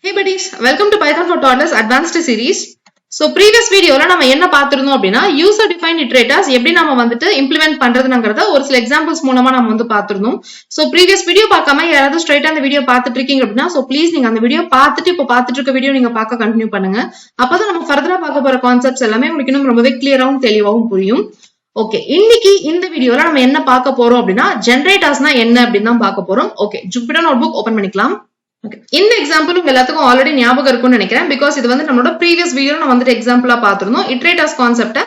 Hey buddies, welcome to PythonTutorials Advanced Series. So previous video la nama enna paathirundhom appadina user defined iterators eppadi nama vandu implement pandradhunaங்கறத ஒரு சில examples மூலமா நாம வந்து பாத்துறோம். So previous video பார்க்காம யாராவது straight அந்த video பார்த்துட்டு இருக்கீங்க அப்படினா so please நீங்க அந்த வீடியோ பார்த்துட்டு இப்ப பார்த்துட்டு இருக்க வீடியோ நீங்க பார்க்க கண்டினியூ பண்ணுங்க. அப்பதான் நம்ம ஃபர்தரா பார்க்க போற கான்செப்ட்ஸ் எல்லாமே உங்களுக்கு இன்னும் ரொம்பவே கிளியராவும் தெளிவாவும் புரியும். ஓகே, இன்னைக்கு இந்த வீடியோல நம்ம என்ன பார்க்க போறோம் அப்படினா ஜெனரேட்டர்ஸ்னா என்ன அப்படினு தான் பார்க்க போறோம். ஓகே, ஜூபிட்டர் நோட்புக் ஓபன் பண்ணிக்கலாம். இந்த எக்ஸாம்பிள் உங்க எல்லாத்துக்கும் ஆல்ரெடி ஞாபகம் இருக்கும்னு நினைக்கிறேன். பிகாஸ் இது வந்து நம்மளோட ப்ரீவியஸ் வீடியோல நம்ம வந்து எக்ஸாம்பிளா பார்த்திருந்தோம். இட்ரேட்டர்ஸ் கான்செப்ட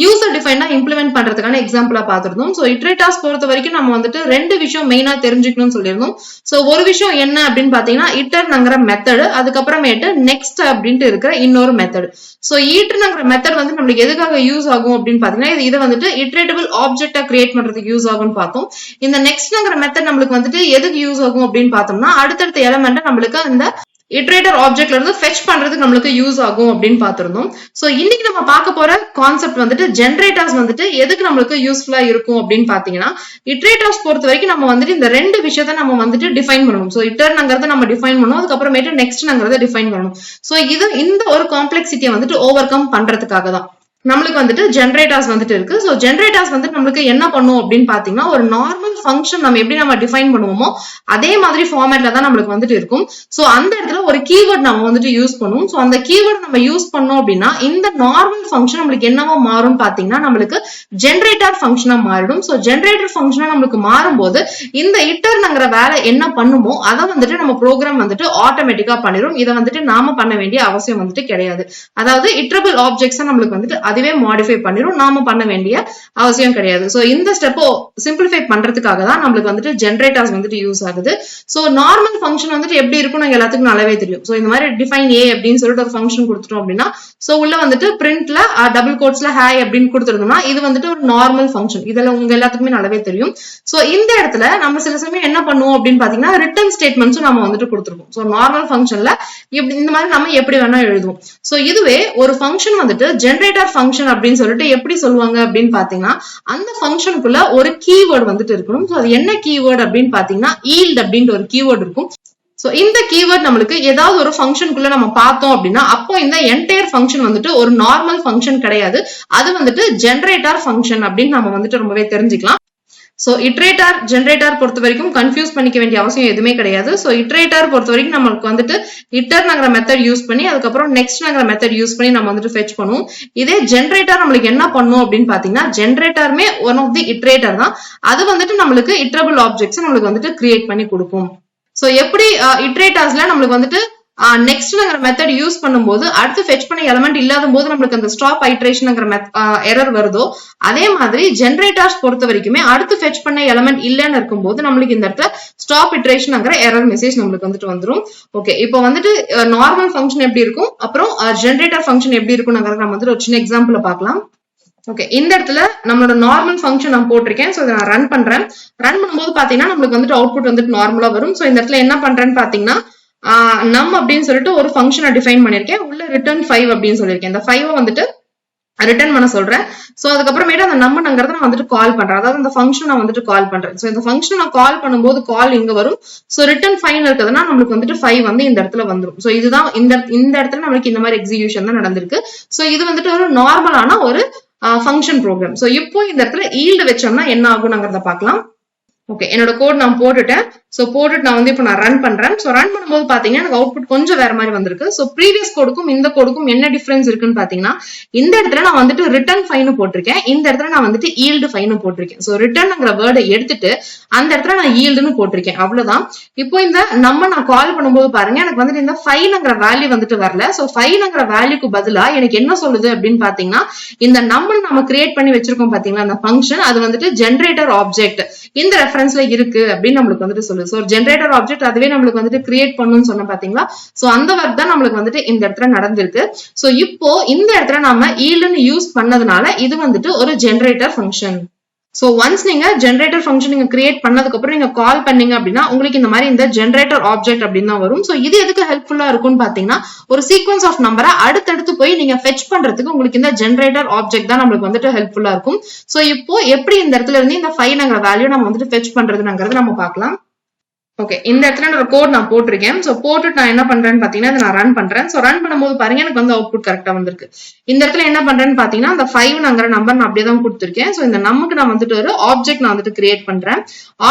யூசர் டிஃபைன்டா இம்ப்ளிமெண்ட் பண்றதுக்கான எக்ஸாம்பிளா பார்த்திருந்தோம். சோ இட்ரேட்டர்ஸ் பொறுத்த வரைக்கும் நம்ம வந்துட்டு ரெண்டு விஷயம் மெயினா தெரிஞ்சுக்கணும்னு சொல்லியிருந்தோம். சோ ஒரு விஷயம் என்ன அப்படின்னு பாத்தீங்கன்னா இட்டர்ங்கிற மெத்தட், அதுக்கப்புறமேட்டு நெக்ஸ்ட் அப்படின்ட்டு இருக்கிற இன்னொரு மெத்தட். சோ ஈட்டர்ங்கிற மெத்தட் வந்து நம்மளுக்கு எதுக்காக யூஸ் ஆகும் அப்படின்னு பாத்தீங்கன்னா இதை வந்துட்டு இட்ரேட்டபிள் ஆப்ஜெக்டா கிரியேட் பண்றதுக்கு யூஸ் ஆகும்னு பார்த்தோம். இந்த நெக்ஸ்ட்ங்கிற மெத்தட் நம்மளுக்கு வந்துட்டு எதுக்கு யூஸ் ஆகும் அப்படின்னு பார்த்தோம்னா அடுத்தடுத்த எலமெண்ட் நம்மளுக்கு அந்த இட்டரேட்டர் ஆப்ஜெக்ட்ல இருந்து ஃபெச் பண்றதுக்கு நம்மளுக்கு யூஸ் ஆகும் அப்படின்னு பார்த்திருந்தோம். சோ இன்னைக்கு நம்ம பார்க்க போற கான்செப்ட் வந்துட்டு ஜெனரேட்டர்ஸ் வந்துட்டு எதுக்கு நம்மளுக்கு யூஸ்ஃபுல்லா இருக்கும் அப்படின்னு பாத்தீங்கன்னா இட்டரேட்டர்ஸ் பொறுத்த வரைக்கும் நம்ம வந்துட்டு இந்த ரெண்டு விஷயத்த நம்ம வந்துட்டு டிஃபைன் பண்ணணும். சோ இட்டர்ங்கிறத நம்ம டிஃபைன் பண்ணணும், அதுக்கப்புறமேட்டு நெக்ஸ்ட்ங்கிறத டிஃபைன் பண்ணணும். சோ இது இந்த ஒரு காம்ப்ளெக்சிட்டியை வந்துட்டு ஓவர் கம் பண்றதுக்காக தான் நம்மளுக்கு வந்துட்டு ஜெனரேட்டர்ஸ் வந்துட்டு இருக்கு. சோ ஜெனரேட்டர்ஸ் வந்துட்டு நம்மளுக்கு என்ன பண்ணும் அப்படின்னு பாத்தீங்கன்னா ஒரு நார்மல் ஃபங்க்ஷன் நம்ம எப்படி நம்ம டிஃபைன் பண்ணுவோமோ அதே மாதிரி ஃபார்மேட்ல தான் நம்மளுக்கு வந்துட்டு இருக்கும். சோ அந்த இடத்துல ஒரு கீவேர்ட் நம்ம வந்துட்டு யூஸ் பண்ணுவோம். சோ அந்த கீவேர்ட் நம்ம யூஸ் பண்ணோம் அப்படின்னா இந்த நார்மல் ஃபங்க்ஷன் நம்மளுக்கு என்னவா மாறும் பாத்தீங்கன்னா நம்மளுக்கு ஜெனரேட்டர் ஃபங்க்ஷனா மாறிடும். சோ ஜெனரேட்டர் ஃபங்க்ஷனா நம்மளுக்கு மாறும்போது இந்த இட்டர்ங்கிற வேலை என்ன பண்ணுமோ அதை வந்துட்டு நம்ம ப்ரோக்ராம் வந்துட்டு ஆட்டோமேட்டிக்கா பண்ணிடும். இதை வந்துட்டு நாம பண்ண வேண்டிய அவசியம் வந்துட்டு கிடையாது. அதாவது இட்டரபிள் ஆப்ஜெக்ட்ஸ் நம்மளுக்கு வந்துட்டு அதுவே மாடிஃபை பண்ணிரும், நாம பண்ண வேண்டிய அவசியம் கிடையாது. சோ இந்த ஸ்டெப் சிம்பிளிஃபை பண்றதுக்காக தான் நம்மளுக்கு வந்துட்டு ஜெனரேட்டர்ஸ் வந்துட்டு யூஸ் ஆகுது. சோ நார்மல் ஃபங்க்ஷன் வந்துட்டு எப்படி இருக்கும் நாங்க எல்லாத்துக்கும் நல்லாவே தெரியும். சோ இந்த மாதிரி டிஃபைன் ஏ அப்படின்னு சொல்லிட்டு ஒரு ஃபங்க்ஷன் கொடுத்துட்டோம் அப்படின்னா சோ உள்ள வந்துட்டு பிரிண்ட்ல டபுள் கோட்ஸ்ல ஹாய் அப்படின்னு கொடுத்துருந்தோம்னா இது வந்துட்டு ஒரு நார்மல் ஃபங்க்ஷன். இதெல்லாம் உங்க எல்லாத்துக்குமே நல்லாவே தெரியும். சோ இந்த இடத்துல நம்ம சில சமயம் என்ன பண்ணுவோம் அப்படின்னு பாத்தீங்கன்னா ரிட்டர்ன் ஸ்டேட்மெண்ட்ஸும் நம்ம வந்துட்டு கொடுத்துருக்கோம். சோ நார்மல் ஃபங்க்ஷன்ல இந்த மாதிரி நம்ம எப்படி வேணா எழுதுவோம். சோ இதுவே ஒரு ஃபங்க்ஷன் வந்துட்டு ஜெனரேட்டர் ஃபங்க்ஷன் அப்படின்னு சொல்லிட்டு எப்படி சொல்லுவாங்க அப்படின்னு பாத்தீங்கன்னா அந்த ஃபங்க்ஷனுக்குள்ள ஒரு கீவேர்ட் வந்துட்டு இருக்கணும். சோ அது என்ன கீவேர்ட் அப்படின்னு பாத்தீங்கன்னா ஈல்ட் அப்படின்ற ஒரு கீவேர்ட் இருக்கும். சோ இந்த கீவேர்ட் நம்மளுக்கு ஏதாவது ஒரு ஃபங்க்ஷனுக்குள்ள நம்ம பார்த்தோம் அப்படின்னா அப்போ இந்த என்டையர் ஃபங்க்ஷன் வந்துட்டு ஒரு நார்மல் ஃபங்க்ஷன் கிடையாது, அது வந்துட்டு ஜெனரேட்டர் ஃபங்க்ஷன் அப்படின்னு நம்ம வந்துட்டு ரொம்பவே தெரிஞ்சுக்கலாம். சோ இட்ரேட்டர் ஜெனரேட்டர் பொறுத்த வரைக்கும் கன்ஃபியூஸ் பண்ணிக்க வேண்டிய அவசியம் எதுவுமே கிடையாது. சோ இட்ரேட்டர் பொறுத்த வரைக்கும் நம்மளுக்கு வந்துட்டு இட்டர்ங்கிற மெத்தட் யூஸ் பண்ணி அதுக்கப்புறம் நெக்ஸ்ட்ங்கிற மெத்தட் யூஸ் பண்ணி நம்ம வந்துட்டு ஃபெச் பண்ணுவோம். இதே ஜெனரேட்டர் நம்மளுக்கு என்ன பண்ணும் அப்படின்னு பாத்தீங்கன்னா ஜெனரேட்டருமே ஒன் ஆஃப் தி இட்ரேட்டர் தான். அது வந்துட்டு நம்மளுக்கு இட்டரபிள் ஆப்ஜெக்ட்ஸ் நம்மளுக்கு வந்துட்டு கிரியேட் பண்ணி கொடுக்கும். சோ எப்படி இட்ரேட்டர்ஸ்ல நம்மளுக்கு வந்துட்டு நெக்ஸ்ட்ங்கிற மெத்தட் யூஸ் பண்ணும்போது அடுத்து ஃபெச் பண்ண எலமெண்ட் இல்லாத போது நம்மளுக்கு அந்த ஸ்டாப் ஐட்ரேஷன்ங்கிற எரர் வருதோ அதே மாதிரி ஜெனரேட்டர்ஸ் பொறுத்த வரைக்குமே அடுத்து ஃபெச் பண்ண எலமெண்ட் இல்லன்னு இருக்கும்போது நம்மளுக்கு இந்த இடத்துல ஸ்டாப் இட்ரேஷன்ங்கிற எரர் மெசேஜ் நம்மளுக்கு வந்துட்டு வந்துடும். ஓகே, இப்போ வந்துட்டு நார்மல் ஃபங்க்ஷன் எப்படி இருக்கும் அப்புறம் ஜெனரேட்டர் ஃபங்க்ஷன் எப்படி இருக்கும்ங்கிறத நம்ம வந்துட்டு ஒரு சின்ன எக்ஸாம்பிள் பார்க்கலாம். ஓகே, இந்த இடத்துல நம்மளோட நார்மல் ஃபங்க்ஷன் நான் போட்டிருக்கேன். சோ இதை நான் ரன் பண்றேன். ரன் பண்ணும்போது பாத்தீங்கன்னா நம்மளுக்கு வந்துட்டு அவுட்புட் வந்துட்டு நார்மலா வரும். சோ இந்த இடத்துல என்ன பண்றேன்னு பாத்தீங்கன்னா நம் அப்படின்னு சொல்லிட்டு ஒரு ஃபங்க்ஷனை டிஃபைன் பண்ணிருக்கேன். உள்ள ரிட்டர்ன் 5 அப்படின்னு சொல்லியிருக்கேன். இந்த 5 வந்துட்டு ரிட்டர்ன் பண்ண சொல்றேன். சோ அதுக்கப்புறமேட்டு அந்த நம்பர்ங்கிறத நான் வந்துட்டு கால் பண்றேன். அதாவது அந்த ஃபங்க்ஷன் நான் வந்துட்டு கால் பண்றேன். சோ இந்த ஃபங்க்ஷன் நான் கால் பண்ணும்போது கால் இங்க வரும். சோ ரிட்டர்ன் 5 இருக்குதுன்னா நம்மளுக்கு வந்துட்டு 5 வந்து இந்த இடத்துல வந்துடும். சோ இதுதான் இந்த இடத்துல நம்மளுக்கு இந்த மாதிரி எக்ஸிகியூஷன் தான் நடந்திருக்கு. சோ இது வந்துட்டு ஒரு நார்மலான ஒரு ஃபங்க்ஷன் ப்ரோக்ராம். சோ இப்போ இந்த இடத்துல ஈல்டு வச்சோம்னா என்ன ஆகும்ங்கிறத பார்க்கலாம். ஓகே, என்னோட கோட் நான் போட்டுட்டேன். சோ போட்டுட்டு நான் வந்து இப்போ நான் ரன் பண்றேன். சோ ரன் பண்ணும்போது பாத்தீங்கன்னா எனக்கு அவுட்புட் கொஞ்சம் வேற மாதிரி வந்திருக்கு. சோ ப்ரீவியஸ் கோடுக்கும் இந்த கோடுக்கும் என்ன டிஃபரன்ஸ் இருக்குன்னு பாத்தீங்கன்னா இந்த இடத்துல நான் வந்துட்டு ரிட்டர்ன் 5 போட்டிருக்கேன், இந்த இடத்துல நான் வந்துட்டு ஈல்டு 5 போட்டிருக்கேன். சோ ரிட்டர்ன்ங்கிற வேர்டை எடுத்துட்டு அந்த இடத்துல நான் ஈல்டுன்னு போட்டிருக்கேன், அவ்வளவுதான். இப்போ இந்த நம்ம நான் கால் பண்ணும்போது பாருங்க எனக்கு வந்துட்டு இந்த 5ங்கிற வேல்யூ வந்துட்டு வரல. சோ 5ங்கிற வேல்யூக்கு பதிலா எனக்கு என்ன சொல்லுது அப்படின்னு பாத்தீங்கன்னா இந்த நம்ம கிரியேட் பண்ணி வச்சிருக்கோம் பாத்தீங்களா அந்த ஃபங்க்ஷன், அது வந்துட்டு ஜெனரேட்டர் ஆப்ஜெக்ட் இந்த ரெஃபரன்ஸ்ல இருக்கு அப்படின்னு நம்மளுக்கு வந்துட்டு சொல்லுது. சோ ஜெனரேட்டர் ஆப்ஜெக்ட் அதுவே நம்மளுக்கு வந்துட்டு கிரியேட் பண்ணணும்னு சொன்ன பாத்தீங்களா. சோ அந்த ஒர்க் தான் நம்மளுக்கு வந்துட்டு இந்த இடத்துல நடந்திருக்கு. சோ இப்போ இந்த இடத்துல நாம ஈல்டுன்னு யூஸ் பண்ணதுனால இது வந்துட்டு ஒரு ஜெனரேட்டர் ஃபங்க்ஷன். சோ ஒன்ஸ் நீங்க ஜெனரேட்டர் ஃபங்க்ஷன் நீங்க கிரியேட் பண்ணதுக்கு அப்புறம் நீங்க கால் பண்ணீங்க அப்படின்னா உங்களுக்கு இந்த மாதிரி இந்த ஜெனரேட்டர் ஆப்ஜெக்ட் அப்படின்னு தான் வரும். சோ இது எதுக்கு ஹெல்ப்ஃபுல்லா இருக்கும்னு பாத்தீங்கன்னா ஒரு சீக்வன்ஸ் ஆஃப் நம்பரை அடுத்தடுத்து போய் நீங்க ஃபெச் பண்றதுக்கு உங்களுக்கு இந்த ஜெனரேட்டர் ஆப்ஜெக்ட் தான் நம்மளுக்கு வந்துட்டு ஹெல்ப்ஃபுல்லா இருக்கும். சோ இப்போ எப்படி இந்த இடத்துல இருந்து இந்த 5ங்கிற வேல்யூ நம்ம வந்துட்டு ஃபெச் பண்றதுங்கிறது நம்ம பார்க்கலாம். ஓகே, இந்த இடத்துல நான் கோட் நான் போட்டிருக்கேன். சோ போட்டுட்டு நான் என்ன பண்றேன்னு பாத்தீங்கன்னா இதை நான் ரன் பண்றேன். சோ ரன் பண்ணும்போது பாருங்க எனக்கு வந்து அவுட்புட் கரெக்டா வந்திருக்கு. இந்த இடத்துல என்ன பண்றேன்னு பாத்தீங்கன்னா அந்த 5ங்கிற நம்பர் நான் அப்படியே தான் கொடுத்திருக்கேன். சோ இந்த நமக்கு நான் வந்துட்டு ஒரு ஆப்ஜெக்ட் நான் வந்துட்டு கிரியேட் பண்றேன்.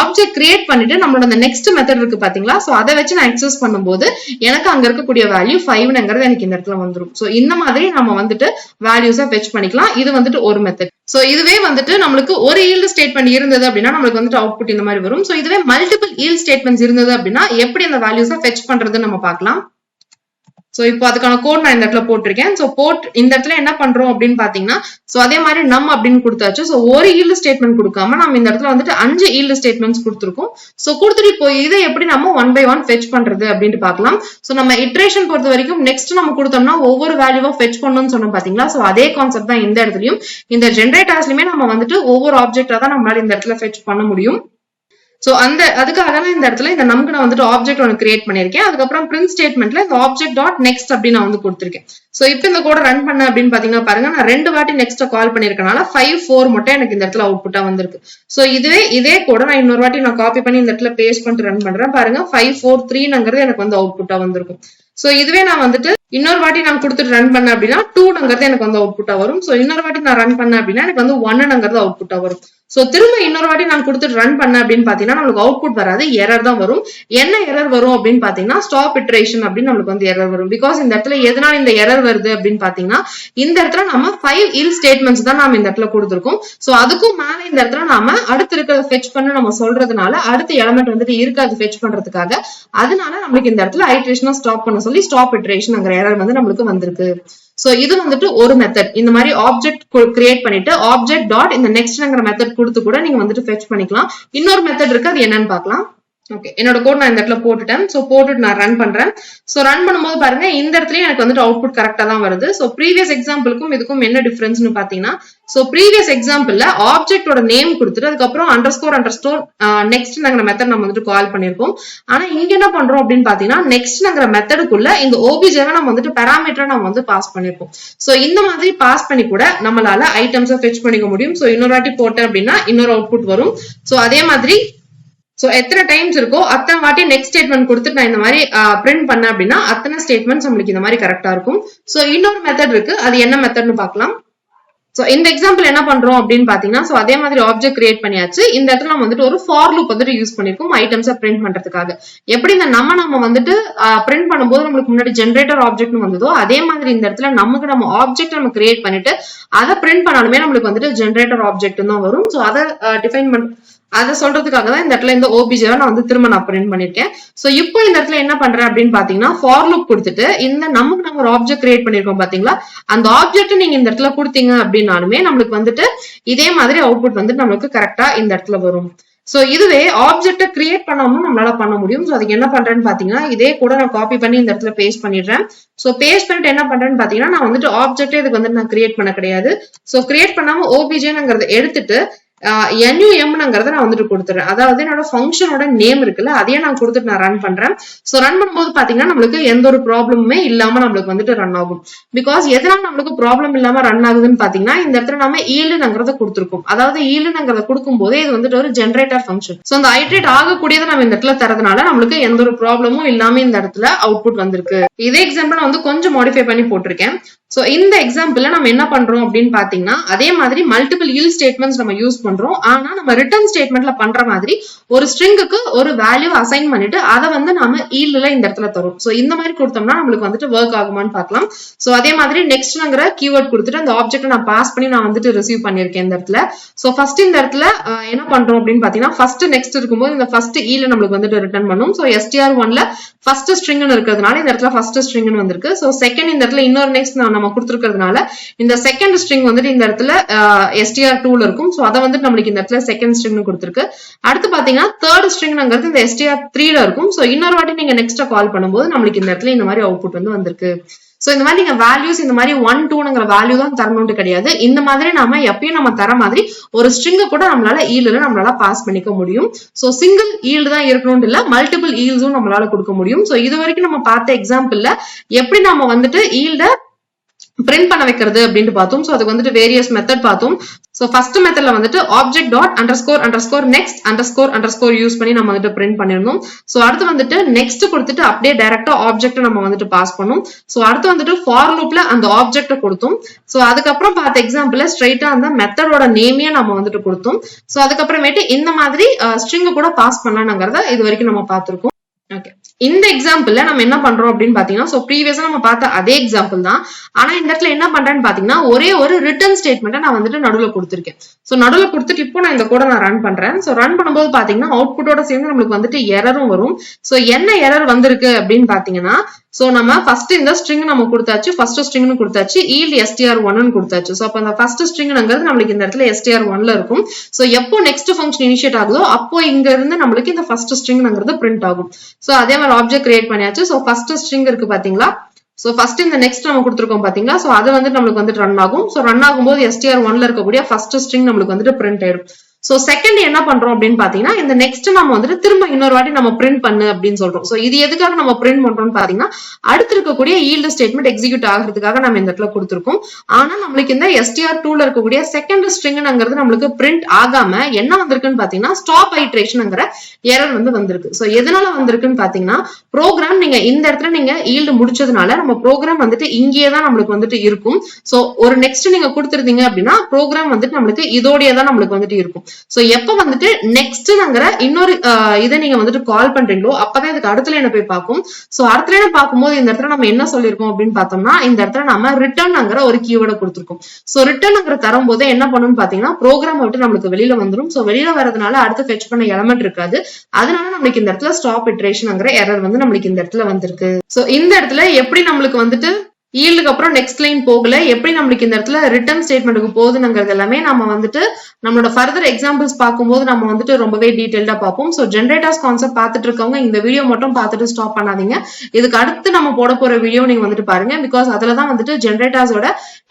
ஆப்ஜெக்ட் கிரியேட் பண்ணிட்டு நம்மளோட அந்த நெக்ஸ்ட் மெத்தட் இருக்கு பாத்தீங்களா, சோ அதை வச்சு நான் எக்ஸஸ் பண்ணும்போது எனக்கு அங்க இருக்கக்கூடிய வேல்யூ 5ங்கிறது எனக்கு இந்த இடத்துல வந்துடும். சோ இந்த மாதிரி நம்ம வந்துட்டு வேல்யூஸை ஃபெச் பண்ணிக்கலாம். இது வந்துட்டு ஒரு மெத்தட். சோ இதுவே வந்துட்டு நம்மளுக்கு ஒரு ஈல்டு ஸ்டேட்மெண்ட் இருந்தது அப்படின்னா நம்மளுக்கு வந்துட்டு அவுட்புட் இந்த மாதிரி வரும். சோ இதுவே மல்டிபிள் ஈல்டு ஸ்டேட்மெண்ட்ஸ் இருந்தது அப்படின்னா எப்படி அந்த வேல்யூஸை ஃபெச் பண்றதுன்னு நம்ம பார்க்கலாம். சோ இப்போ அதுக்கான கோட் நான் இந்த இடத்துல போட்டிருக்கேன். சோ இந்த இடத்துல என்ன பண்றோம் அப்படின்னு பாத்தீங்கன்னா, சோ அதே மாதிரி நம் அப்படின்னு கொடுத்தாச்சு. சோ ஒரு ஈல்டு ஸ்டேட்மெண்ட் கொடுக்காம நம்ம இந்த இடத்துல வந்துட்டு 5 ஈல்டு ஸ்டேட்மெண்ட்ஸ் கொடுத்துருக்கோம். சோ கொடுத்துட்டு இப்போ இதை எப்படி நம்ம 1 by 1 ஃபெச் பண்றது அப்படின்னு பார்க்கலாம். சோ நம்ம இட்ரேஷன் பொறுத்த வரைக்கும் நெக்ஸ்ட் நம்ம கொடுத்தோம்னா ஒவ்வொரு வேல்யூவா ஃபெச் பண்ணணும்னு சொன்னோம் பாத்தீங்களா, சோ அதே கான்செப்ட் தான் இந்த இடத்துலயும். இந்த ஜென்ரேட்டர்ஸ்லயுமே நம்ம வந்துட்டு ஒவ்வொரு ஆப்ஜெக்டா தான் நம்மளால இந்த இடத்துல ஃபெச் பண்ண முடியும். சோ அதுக்காக தான் இந்த இடத்துல இந்த நமக்கு நான் வந்துட்டு ஆப்ஜெக்ட் ஒன்று கிரியேட் பண்ணிருக்கேன். அதுக்கப்புறம் பிரிண்ட் ஸ்டேட்மெண்ட்ல இந்த ஆப்ஜெக்ட் டாட் நெக்ஸ்ட் அப்படின்னு நான் வந்து கொடுத்திருக்கேன். சோ இப்போ இந்த கோட ரன் பண்ண அப்படின்னு பாத்தீங்கன்னா பாருங்க, நான் 2 வாட்டி நெக்ஸ்ட் கால் பண்ணிருக்கனால 5-4 மட்டும் எனக்கு இந்த இடத்துல அவுட்புட்டா வந்திருக்கு. சோ இதே கூட நான் இன்னொரு வாட்டி நான் காப்பி பண்ணி இந்த இடத்துல பேஸ்ட் பண்ணிட்டு ரன் பண்றேன். பாருங்க 5-4-3ங்கிறது எனக்கு வந்து அவுட்புட்டா வந்திருக்கும். சோ இதுவே நான் வந்துட்டு இன்னொரு வாட்டி நான் கொடுத்துட்டு ரன் பண்ண அப்படின்னா 2ங்கிறது எனக்கு வந்து அவுட்புட்டா வரும். சோ இன்னொரு வாட்டி நான் ரன் பண்ண அப்படின்னா எனக்கு வந்து 1ங்கிறது அவுட்புட்டா வரும். சோ திரும்ப இன்னொரு வாட்டி நான் கொடுத்துட்டு ரன் பண்ண அப்படின்னு பாத்தீங்கன்னா நம்மளுக்கு அவுட்புட் வராது, எரர் தான் வரும். என்ன எரர் வரும் அப்படின்னு பாத்தீங்கன்னா ஸ்டாப் இட்ரேஷன் அப்படின்னு நம்மளுக்கு வந்து எரர் வரும். பிகாஸ் இந்த இடத்துல எதனால இந்த எரர் வருது அப்படின்னு பாத்தீங்கன்னா இந்த இடத்துல நம்ம 5 ஈல்டு ஸ்டேட்மெண்ட்ஸ் தான் நாம இந்த இடத்துல கொடுத்திருக்கோம். சோ அதுக்கும் மேல இந்த இடத்துல நாம அடுத்து இருக்கிறத ஃபெச் பண்ண நம்ம சொல்றதுனால அடுத்த எலமெண்ட் வந்துட்டு இருக்காது ஃபெச் பண்றதுக்காக. அதனால நம்மளுக்கு இந்த இடத்துல ஐட்ரேஷனை ஸ்டாப் பண்ண சொல்லி ஸ்டாப் இட்ரேஷன்ங்கிற எரர் வந்து நம்மளுக்கு வந்திருக்கு. சோ இது வந்துட்டு ஒரு மெத்தட். இந்த மாதிரி ஆப்ஜெக்ட் கிரியேட் பண்ணிட்டு ஆப்ஜெக்ட் டாட் இந்த நெக்ஸ்ட்ங்கிற மெத்தட் கொடுத்து கூட நீங்க வந்துட்டு ஃபெச் பண்ணிக்கலாம். இன்னொரு மெத்தட் இருக்கு, அது என்னன்னு பார்க்கலாம். ஓகே, என்னோட கோட் நான் இந்த இடத்துல போட்டுட்டேன். சோ போட்டுட்டு நான் ரன் பண்றேன். சோ ரன் பண்ணும்போது பாருங்க இந்த இடத்துலயும் எனக்கு வந்துட்டு அவுட்புட் கரெக்டா தான் வருது. சோ ப்ரீவியஸ் எக்ஸாம்பிளுக்கும் இதுக்கும் என்ன டிஃபரன்ஸ்னு பாத்தீங்கன்னா, சோ ப்ரீவியஸ் எக்ஸாம்பிள்ல ஆப்ஜெக்டோட நேம் கொடுத்துட்டு அதுக்கப்புறம் அண்டர்ஸ்கோர் நெக்ஸ்ட்ங்கிற மெத்தட் நம்ம வந்துட்டு கால் பண்ணிருப்போம். ஆனா இங்க என்ன பண்றோம் அப்படின்னு பாத்தீங்கன்னா நெக்ஸ்ட்ங்கிற மெத்தடுக்குள்ள இந்த ஓபிஜேவை நம்ம வந்துட்டு பாராமீட்டரா நம்ம வந்து பாஸ் பண்ணிருப்போம். சோ இந்த மாதிரி பாஸ் பண்ணி கூட நம்மளால ஐட்டம்ஸை ஃபெச் பண்ணிக்க முடியும். சோ இன்னொரு வாட்டி போட்டேன் அப்படின்னா இன்னொரு அவுட்புட் வரும். சோ அதே மாதிரி சோ எத்தனை டைம்ஸ் இருக்கோ அத்தனை வாட்டி நெக்ஸ்ட் ஸ்டேட்மெண்ட் கொடுத்துட்டு நான் இந்த மாதிரி பிரிண்ட் பண்ண அப்படின்னா அத்தனை ஸ்டேட்மெண்ட்ஸ் நம்மளுக்கு இந்த மாதிரி கரெக்டா இருக்கும். சோ இன்னொரு மெத்தட் இருக்கு, அது என்ன மெத்தட்னு பார்க்கலாம். சோ இந்த எக்ஸாம்பிள் என்ன பண்றோம் அப்படின்னு பாத்தீங்கன்னா, சோ அதே மாதிரி ஆப்ஜெக்ட் கிரியேட் பண்ணியாச்சு. இந்த இடத்துல நம்ம வந்துட்டு ஒரு ஃபார் லூப் வந்துட்டு யூஸ் பண்ணிருக்கோம் ஐட்டம்ஸை பிரிண்ட் பண்றதுக்காக. எப்படி இந்த நம்ம வந்துட்டு பிரிண்ட் பண்ணும்போது நம்மளுக்கு முன்னாடி ஜென்ரேட்டர் ஆப்ஜெக்ட்னு வந்ததோ அதே மாதிரி இந்த இடத்துல நம்ம ஆப்ஜெக்ட் நம்ம கிரியேட் பண்ணிட்டு அதை பிரிண்ட் பண்ணாலுமே நம்மளுக்கு வந்துட்டு ஜென்ரேட்டர் ஆப்ஜெக்ட் தான் வரும். சோ அதை டிஃபைன் அதை சொல்றதுக்காக தான் இந்த இடத்துல இந்த ஓபிஜேவை நான் வந்து திரும்ப நான் பிரிண்ட் பண்ணிருக்கேன். சோ இப்போ இந்த இடத்துல என்ன பண்றேன் அப்படின்னு பாத்தீங்கன்னா ஃபார் லூப் கொடுத்துட்டு இந்த நம்ம ஒரு ஆப்ஜெக்ட் கிரியேட் பண்ணிருக்கோம் பாத்தீங்களா, அந்த ஆப்ஜெக்ட் நீங்க இந்த இடத்துல கொடுத்தீங்க அப்படின்னாலுமே நம்மளுக்கு வந்துட்டு இதே மாதிரி அவுட்புட் வந்து நம்மளுக்கு கரெக்டா இந்த இடத்துல வரும். சோ இதுவே ஆப்ஜெக்ட கிரியேட் பண்ணாமலும் நம்மளால பண்ண முடியும். சோ அதுக்கு என்ன பண்றேன்னு பாத்தீங்கன்னா இதே கூட நான் காப்பி பண்ணி இந்த இடத்துல பேஸ்ட் பண்ணிடுறேன். சோ பேஸ்ட் பண்ணிட்டு என்ன பண்றேன்னு பாத்தீங்கன்னா நான் வந்துட்டு ஆப்ஜெக்டே இதுக்கு வந்துட்டு நான் கிரியேட் பண்ண கிடையாது. சோ கிரியேட் பண்ணாம ஓபிஜேங்கிறத எடுத்துட்டு NUMங்கிறத நான் வந்துட்டு கொடுத்துறேன். அதாவது என்னோட ஃபங்க்ஷனோட நேம் இருக்குல்ல அதையே நான் கொடுத்துட்டு நான் ரன் பண்றேன். சோ ரன் பண்ணும்போது பாத்தீங்கன்னா நம்மளுக்கு எந்த ஒரு ப்ராப்ளமுமே இல்லாம நம்மளுக்கு வந்துட்டு ரன் ஆகும். பிகாஸ் எதனால நம்மளுக்கு ப்ராப்ளம் இல்லாம ரன் ஆகுதுன்னு பாத்தீங்கன்னா இந்த இடத்துல நம்ம ஈல்டுங்கிறத கொடுத்துருக்கோம். அதாவது ஈல்டுங்கிறத கொடுக்கும் போதே இது வந்துட்டு ஒரு ஜென்ரேட்டர் ஃபங்க்ஷன். சோ அந்த ஐட்ரேட் ஆகக்கூடியதை நம்ம இந்த இடத்துல தரதுனால நம்மளுக்கு எந்த ஒரு ப்ராப்ளமும் இல்லாம இந்த இடத்துல அவுட்புட் வந்திருக்கு. இதே எக்ஸாம்பிள் நான் வந்து கொஞ்சம் மாடிஃபை பண்ணி போட்டிருக்கேன். சோ இந்த எக்ஸாம்பிள்ல நம்ம என்ன பண்றோம் அப்படின்னு பாத்தீங்கன்னா அதே மாதிரி மல்டிபிள் ஈல்டு ஸ்டேட்மெண்ட்ஸ் நம்ம யூஸ் பண்றோம். ஆனா நம்ம ரிட்டர்ன் ஸ்டேட்மெண்ட்ல பண்ற மாதிரி ஒரு ஸ்ட்ரிங்குக்கு ஒரு வேல்யூ அசைன் பண்ணிட்டு அதை வந்து நம்ம ஈல்டுல இந்த இடத்துல தரும். சோ இந்த மாதிரி கொடுத்தோம்னா நம்மளுக்கு வந்துட்டு ஒர்க் ஆகுமான்னு பார்க்கலாம். சோ அதே மாதிரி நெக்ஸ்ட்ங்கிற கீவேர்ட் கொடுத்துட்டு அந்த ஆப்ஜெக்ட் நான் பாஸ் பண்ணி நான் வந்துட்டு ரிசீவ் பண்ணிருக்கேன் இந்த இடத்துல. சோ ஃபர்ஸ்ட் இந்த இடத்துல என்ன பண்றோம் அப்படின்னு பாத்தீங்கன்னா ஃபர்ஸ்ட் நெக்ஸ்ட் இருக்கும்போது இந்த ஃபர்ஸ்ட் ஈல்டு நம்மளுக்கு வந்துட்டு ரிட்டர்ன் பண்ணும். சோ str1ல ஃபர்ஸ்ட் ஸ்ட்ரிங்னு இருக்கிறதுனால இந்த இடத்துல ஃபர்ஸ்ட் ஸ்ட்ரிங்னு வந்திருக்கு. சோ செகண்ட் இந்த இடத்துல இன்னொரு நெக்ஸ்ட் நம்ம கொடுத்துருக்கிறதுனால இந்த செகண்ட் ஸ்ட்ரிங் வந்துட்டு இந்த இடத்துல str2ல இருக்கும். சோ அதை வந்துட்டு நம்மளுக்கு இந்த இடத்துல செகண்ட் ஸ்ட்ரிங்னு கொடுத்துருக்கு. அடுத்து பாத்தீங்கன்னா தேர்ட் ஸ்ட்ரிங்ங்கிறது இந்த str3ல இருக்கும். சோ இன்னொரு வாட்டி நீங்க நெக்ஸ்ட் கால் பண்ணும்போது நம்மளுக்கு இந்த இடத்துல இந்த மாதிரி அவுட்புட் வந்து வந்திருக்கு. சோ இந்த மாதிரி நீங்க வேல்யூஸ் இந்த மாதிரி 1, 2ங்கிற வேல்யூ தான் தரணும்னு கிடையாது. இந்த மாதிரி நாம எப்பயும் நம்ம தர மாதிரி ஒரு ஸ்ட்ரிங்க கூட நம்மளால ஈல்டுல நம்மளால பாஸ் பண்ணிக்க முடியும். சோ சிங்கிள் ஈல்டு தான் இருக்கணும்னு இல்ல, மல்டிபிள் ஈல்ட்ஸும் நம்மளால கொடுக்க முடியும். சோ இது வரைக்கும் நம்ம பார்த்த எக்ஸாம்பிள்ல எப்படி நம்ம வந்துட்டு ஈல்ட பிரிண்ட் பண்ண வைக்கிறது அப்படின்ட்டு பார்த்தோம். சோ அதுக்கு வந்துட்டு வேரியஸ் மெத்தட் பார்த்தோம். சோ ஃபர்ஸ்ட் மெத்தட்ல வந்துட்டு object dot underscore underscore next underscore underscore use பண்ணி நம்ம வந்துட்டு பிரிண்ட் பண்ணிருந்தோம். சோ அடுத்து வந்துட்டு நெக்ஸ்ட் கொடுத்துட்டு அப்படியே டைரக்டா ஆப்ஜெக்ட் நம்ம வந்துட்டு பாஸ் பண்ணோம். சோ அடுத்து வந்துட்டு ஃபார் லூப்ல அந்த ஆப்ஜெக்ட கொடுத்தோம். சோ அதுக்கப்புறம் பார்த்த எக்ஸாம்பிள்ல ஸ்ட்ரைட்டா அந்த மெத்தடோட நேமையே நம்ம வந்துட்டு கொடுத்தோம். சோ அதுக்கப்புறமேட்டு இந்த மாதிரி ஸ்ட்ரிங் கூட பாஸ் பண்ணலாம்ங்கறத இது வரைக்கும் நம்ம பார்த்திருக்கோம். ஓகே, இந்த எக்ஸாம்பிள்ல நம்ம என்ன பண்றோம் அப்படின்னு பாத்தீங்கன்னா, சோ ப்ரீவியஸா நம்ம பார்த்த அதே எக்ஸாம்பிள் தான். ஆனா இந்த இடத்துல என்ன பண்றேன்னு பாத்தீங்கன்னா, ஒரே ஒரு ரிட்டர்ன் ஸ்டேட்மெண்ட்டை நான் வந்துட்டு நடுவுல கொடுத்திருக்கேன். சோ நடுவுல கொடுத்துட்டு இப்போ நான் இந்த கோட நான் ரன் பண்றேன். சோ ரன் பண்ணும்போது பாத்தீங்கன்னா அவுட்புட்டோட சேர்ந்து நம்மளுக்கு வந்துட்டு எரரும் வரும். சோ என்ன எரர் வந்திருக்கு அப்படின்னு பாத்தீங்கன்னா, சோ நம்ம ஃபர்ஸ்ட் இந்த ஸ்ட்ரிங் நம்ம கொடுத்தாச்சு, ஃபர்ஸ்ட் ஸ்ட்ரிங்னு கொடுத்தாச்சு, yield str1 னு கொடுத்தாச்சு. சோ அப்ப அந்த ஃபர்ஸ்ட் ஸ்ட்ரிங்ங்கிறது நம்மளுக்கு இந்த இடத்துல str1ல இருக்கும். சோ எப்போ நெக்ஸ்ட் ஃபங்க்ஷன் இனிஷியேட் ஆகுதோ அப்போ இங்க இருந்து நம்மளுக்கு இந்த ஃபர்ஸ்ட் ஸ்ட்ரிங்ங்கிறது பிரிண்ட் ஆகும். சோ அதே மாதிரி ஆப்ஜெக்ட் கிரியேட் பண்ணியாச்சு. சோ ஃபர்ஸ்ட் ஸ்ட்ரிங் இருக்கு பாத்தீங்களா, சோ ஃபர்ஸ்ட் இந்த நெக்ஸ்ட் நம்ம கொடுத்திருக்கோம் பாத்தீங்களா, சோ அது வந்து நம்மளுக்கு வந்து ரன் ஆகும். சோ ரன் ஆகும்போது str1ல இருக்கக்கூடிய ஃபர்ஸ்ட் ஸ்ட்ரிங் நம்மளுக்கு வந்துட்டு பிரிண்ட் ஆயிடும். சோ செகண்ட் என்ன பண்றோம் அப்படின்னு பாத்தீங்கன்னா, இந்த நெக்ஸ்ட் நம்ம வந்துட்டு திரும்ப இன்னொரு வாட்டி நம்ம பிரிண்ட் பண்ணு அப்படின்னு சொல்றோம். சோ இது எதுக்காக நம்ம பிரிண்ட் பண்றோம்னு பாத்தீங்கன்னா, அடுத்து இருக்கக்கூடிய yield ஸ்டேட்மெண்ட் எக்ஸிக்யூட் ஆகிறதுக்காக நம்ம இந்த இடத்துல கொடுத்திருக்கோம். ஆனா நம்மளுக்கு இந்த str2ல இருக்கக்கூடிய செகண்ட் ஸ்ட்ரிங்ங்கிறது நம்மளுக்கு பிரிண்ட் ஆகாம என்ன வந்திருக்குன்னு பாத்தீங்கன்னா, ஸ்டாப் ஐட்ரேஷன்ங்கிற எரர் வந்து வந்திருக்கு. சோ எதனால வந்திருக்குன்னு பாத்தீங்கன்னா, ப்ரோக்ராம் நீங்க இந்த இடத்துல நீங்க yield முடிச்சதுனால நம்ம ப்ரோக்ராம் வந்துட்டு இங்கேயே தான் நம்மளுக்கு வந்துட்டு இருக்கும். சோ ஒரு நெக்ஸ்ட் நீங்க கொடுத்திருந்தீங்க அப்படின்னா ப்ரோக்ராம் வந்துட்டு நம்மளுக்கு இதோடயே தான் நம்மளுக்கு வந்துட்டு இருக்கும். சோ எப்ப வந்துட்டு நெக்ஸ்ட்ங்கிற இன்னொரு இதை நீங்க வந்துட்டு கால் பண்றீங்களோ அப்பதான் இதுக்கு அடுத்த லைனை போய் பார்க்கும். சோ அடுத்த லைனை பார்க்கும்போது இந்த இடத்துல நம்ம என்ன சொல்லிருக்கோம் அப்படின்னு பார்த்தோம்னா, இந்த இடத்துல நம்ம ரிட்டர்ன்ங்கிற ஒரு கீவேர்டை கொடுத்திருக்கோம். சோ ரிட்டர்ன்ங்கிற தரும் போது என்ன பண்ணும்னு பாத்தீங்கன்னா, ப்ரோக்ராம் விட்டு நம்மளுக்கு வெளியில வந்துடும். சோ வெளியில வரதுனால அடுத்து ஃபெச் பண்ண எலமெண்ட் இருக்காது. அதனால நம்மளுக்கு இந்த இடத்துல ஸ்டாப் இட்ரேஷன்ங்கிற எரர் வந்து நம்மளுக்கு இந்த இடத்துல வந்திருக்கு. சோ இந்த இடத்துல எப்படி நம்மளுக்கு வந்துட்டு ஈல்டுக்கு அப்புறம் நெக்ஸ்ட் லைன் போகல, எப்படி நம்மளுக்கு இந்த இடத்துல ரிட்டர்ன் ஸ்டேட்மெண்ட்டுக்கு போகுதுங்கிறது எல்லாமே நம்ம வந்துட்டு நம்மளோட ஃபர்தர் எக்ஸாம்பிள்ஸ் பார்க்கும்போது நம்ம வந்துட்டு ரொம்பவே டீடைல்டா பார்ப்போம். சோ ஜெனரேட்டர்ஸ் கான்செப்ட் பார்த்துட்டு இருக்கவங்க இந்த வீடியோ மட்டும் பார்த்துட்டு ஸ்டாப் பண்ணாதீங்க. இதுக்கு அடுத்து நம்ம போட போற வீடியோ நீங்க வந்துட்டு பாருங்க. பிகாஸ் அதுலதான் வந்துட்டு ஜெனரேட்டர்ஸோட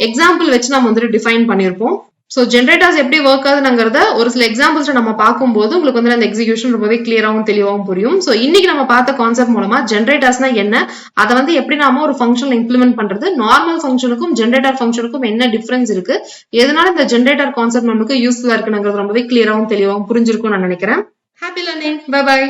எக்ஸாம்பிள் வச்சு நம்ம வந்துட்டு டிஃபைன் பண்ணிருப்போம். சோ ஜெனரேட்டர்ஸ் எப்படி ஒர்க் ஆகுதுங்கிறத ஒரு சில எக்ஸாம்பிள்ஸ் நம்ம பார்க்கும்போது உங்களுக்கு வந்து அந்த எக்ஸிகியூஷன் ரொம்பவே கிளியராகவும் தெளிவாகவும் புரியும். சோ இன்னைக்கு நம்ம பார்த்த கான்செப்ட் மூலமா ஜெனரேட்டர்ஸ்னா என்ன, அதை வந்து எப்படி நாம ஒரு ஃபங்க்ஷன்ல இம்ப்ளிமெண்ட் பண்றது, நார்மல் ஃபங்க்ஷனுக்கும் ஜெனரேட்டர் ஃபங்க்ஷனுக்கும் என்ன டிஃபரன்ஸ் இருக்கு, எதனால இந்த ஜெனரேட்டர் கான்செப்ட் நமக்கு யூஸ்ஃபுல்லா இருக்குங்கிறது ரொம்பவே கிளியராகவும் தெளிவாகவும் புரிஞ்சிருக்கும் நான் நினைக்கிறேன். Happy learning. Bye by.